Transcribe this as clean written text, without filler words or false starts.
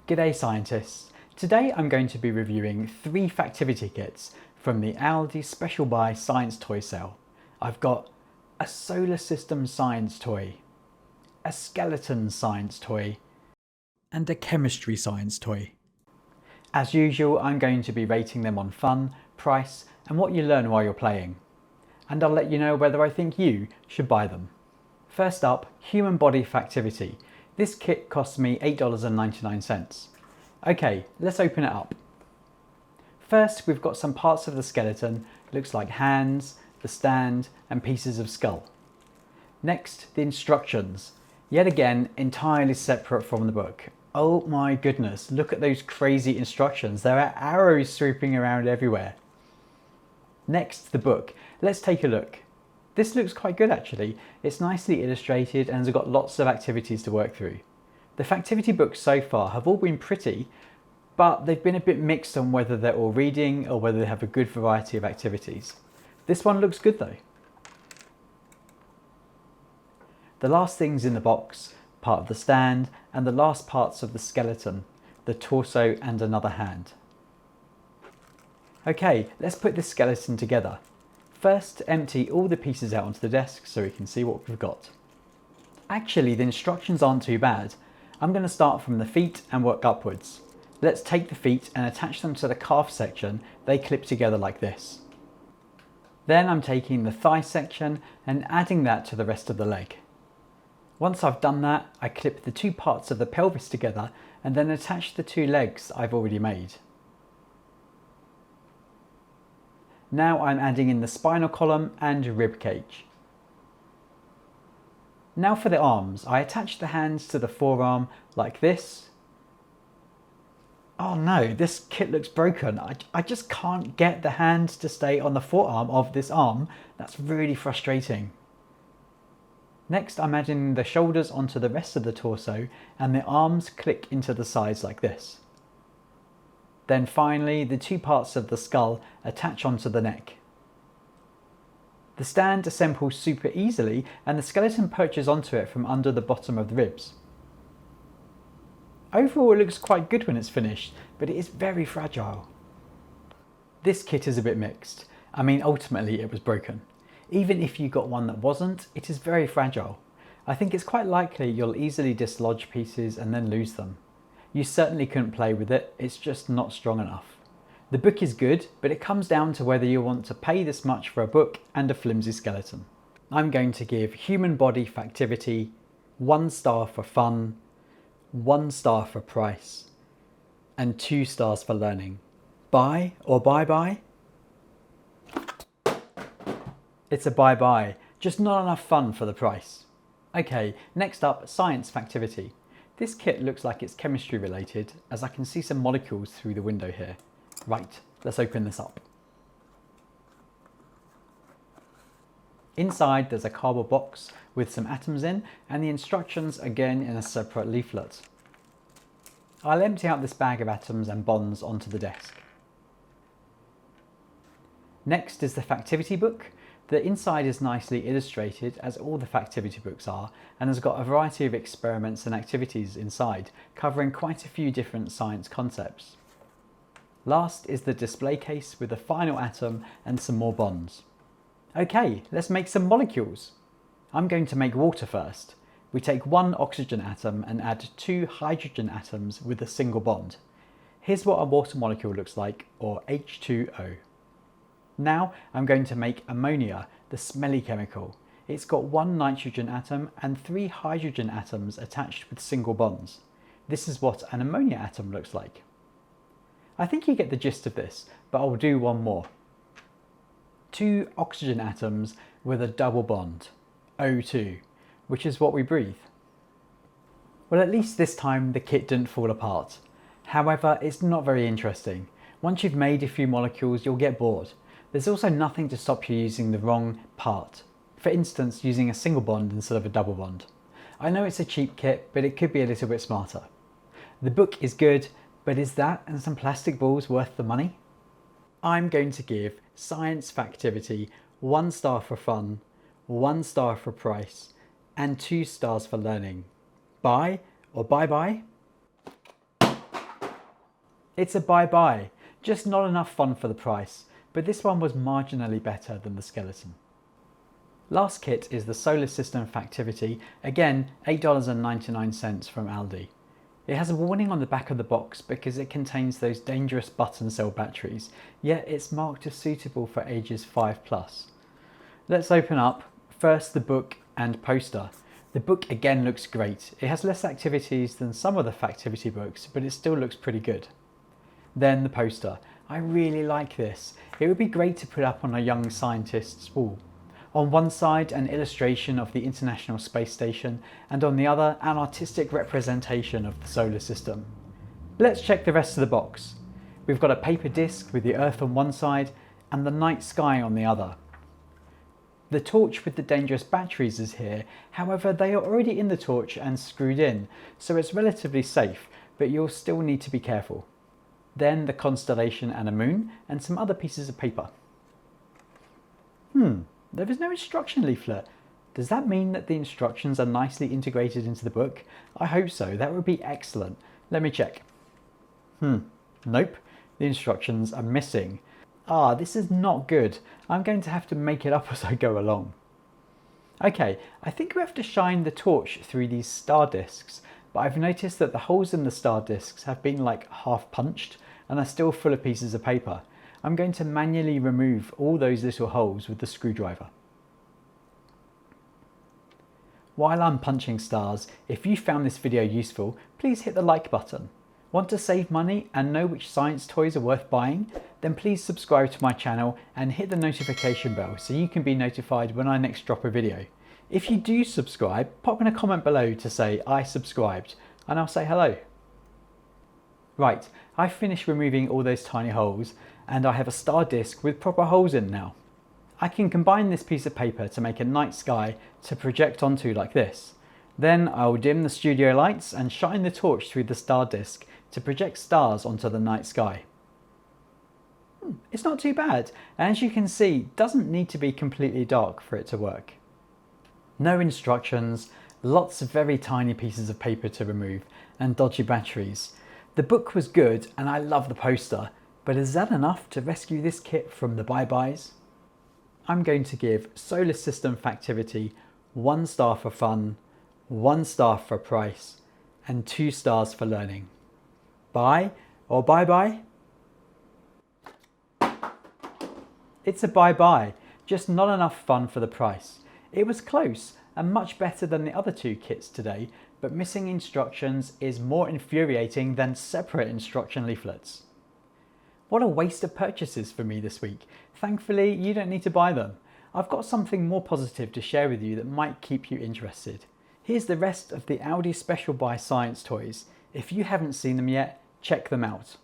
G'day scientists! Today I'm going to be reviewing 3 Factivity kits from the Aldi Special Buy Science toy sale. I've got a solar system science toy, a skeleton science toy, and a chemistry science toy. As usual, I'm going to be rating them on fun, price, and what you learn while you're playing. And I'll let you know whether I think you should buy them. First up, Human Body Factivity. This kit cost me $8.99. Okay, let's open it up. First, we've got some parts of the skeleton. Looks like hands, the stand, and pieces of skull. Next, the instructions. Yet again, entirely separate from the book. Oh my goodness, look at those crazy instructions. There are arrows swooping around everywhere. Next, the book. Let's take a look. This looks quite good actually. It's nicely illustrated and has got lots of activities to work through. The Factivity books so far have all been pretty, but they've been a bit mixed on whether they're all reading or whether they have a good variety of activities. This one looks good though. The last things in the box, part of the stand, and the last parts of the skeleton, the torso and another hand. Okay, let's put this skeleton together. First, empty all the pieces out onto the desk so we can see what we've got. Actually, the instructions aren't too bad. I'm going to start from the feet and work upwards. Let's take the feet and attach them to the calf section. They clip together like this. Then I'm taking the thigh section and adding that to the rest of the leg. Once I've done that, I clip the 2 parts of the pelvis together and then attach the 2 legs I've already made. Now I'm adding in the spinal column and rib cage. Now for the arms, I attach the hands to the forearm like this. Oh no, this kit looks broken. I just can't get the hands to stay on the forearm of this arm. That's really frustrating. Next, I'm adding the shoulders onto the rest of the torso and the arms click into the sides like this. Then finally, the 2 parts of the skull attach onto the neck. The stand assembles super easily and the skeleton perches onto it from under the bottom of the ribs. Overall, it looks quite good when it's finished, but it is very fragile. This kit is a bit mixed. I mean, ultimately it was broken. Even if you got one that wasn't, it is very fragile. I think it's quite likely you'll easily dislodge pieces and then lose them. You certainly couldn't play with it, it's just not strong enough. The book is good, but it comes down to whether you want to pay this much for a book and a flimsy skeleton. I'm going to give Human Body Factivity 1 star for fun, 1 star for price, and 2 stars for learning. Buy or bye-bye? It's a bye-bye, just not enough fun for the price. Okay, next up, Science Factivity. This kit looks like it's chemistry related, as I can see some molecules through the window here. Right, let's open this up. Inside there's a cardboard box with some atoms in and the instructions again in a separate leaflet. I'll empty out this bag of atoms and bonds onto the desk. Next is the Factivity book. The inside is nicely illustrated, as all the Factivity books are, and has got a variety of experiments and activities inside, covering quite a few different science concepts. Last is the display case with the final atom and some more bonds. Okay, let's make some molecules. I'm going to make water first. We take 1 oxygen atom and add 2 hydrogen atoms with a single bond. Here's what a water molecule looks like, or H2O. Now I'm going to make ammonia, the smelly chemical. It's got 1 nitrogen atom and 3 hydrogen atoms attached with single bonds. This is what an ammonia atom looks like. I think you get the gist of this, but I'll do one more. 2 oxygen atoms with a double bond, O2, which is what we breathe. Well, at least this time the kit didn't fall apart. However, it's not very interesting. Once you've made a few molecules, you'll get bored. There's also nothing to stop you using the wrong part. For instance, using a single bond instead of a double bond. I know it's a cheap kit, but it could be a little bit smarter. The book is good, but is that and some plastic balls worth the money? I'm going to give Science Factivity 1 star for fun, 1 star for price, and 2 stars for learning. Buy or bye-bye? It's a buy-buy, just not enough fun for the price, but this one was marginally better than the skeleton. Last kit is the Solar System Factivity, again $8.99 from Aldi. It has a warning on the back of the box because it contains those dangerous button cell batteries, yet it's marked as suitable for ages 5+. Let's open up first the book and poster. The book again looks great. It has less activities than some of the Factivity books, but it still looks pretty good. Then the poster. I really like this. It would be great to put up on a young scientist's wall. On one side, an illustration of the International Space Station, and on the other, an artistic representation of the solar system. Let's check the rest of the box. We've got a paper disc with the Earth on one side and the night sky on the other. The torch with the dangerous batteries is here, however they are already in the torch and screwed in, so it's relatively safe, but you'll still need to be careful. Then the constellation and a moon, and some other pieces of paper. There is no instruction leaflet. Does that mean that the instructions are nicely integrated into the book? I hope so, that would be excellent. Let me check. Nope, the instructions are missing. This is not good. I'm going to have to make it up as I go along. Okay, I think we have to shine the torch through these star discs, but I've noticed that the holes in the star discs have been like half punched and are still full of pieces of paper. I'm going to manually remove all those little holes with the screwdriver. While I'm punching stars, if you found this video useful, please hit the like button. Want to save money and know which science toys are worth buying? Then please subscribe to my channel and hit the notification bell so you can be notified when I next drop a video. If you do subscribe, pop in a comment below to say I subscribed and I'll say hello. Right, I've finished removing all those tiny holes and I have a star disc with proper holes in now. I can combine this piece of paper to make a night sky to project onto like this. Then I'll dim the studio lights and shine the torch through the star disc to project stars onto the night sky. It's not too bad, and as you can see, it doesn't need to be completely dark for it to work. No instructions, lots of very tiny pieces of paper to remove, and dodgy batteries. The book was good and I love the poster, but is that enough to rescue this kit from the bye-byes? I'm going to give Solar System Factivity 1 star for fun, 1 star for price, and 2 stars for learning. Buy or bye-bye? It's a bye-bye, just not enough fun for the price. It was close and much better than the other 2 kits today, but missing instructions is more infuriating than separate instruction leaflets. What a waste of purchases for me this week. Thankfully, you don't need to buy them. I've got something more positive to share with you that might keep you interested. Here's the rest of the Aldi Special Buy Science toys. If you haven't seen them yet, check them out.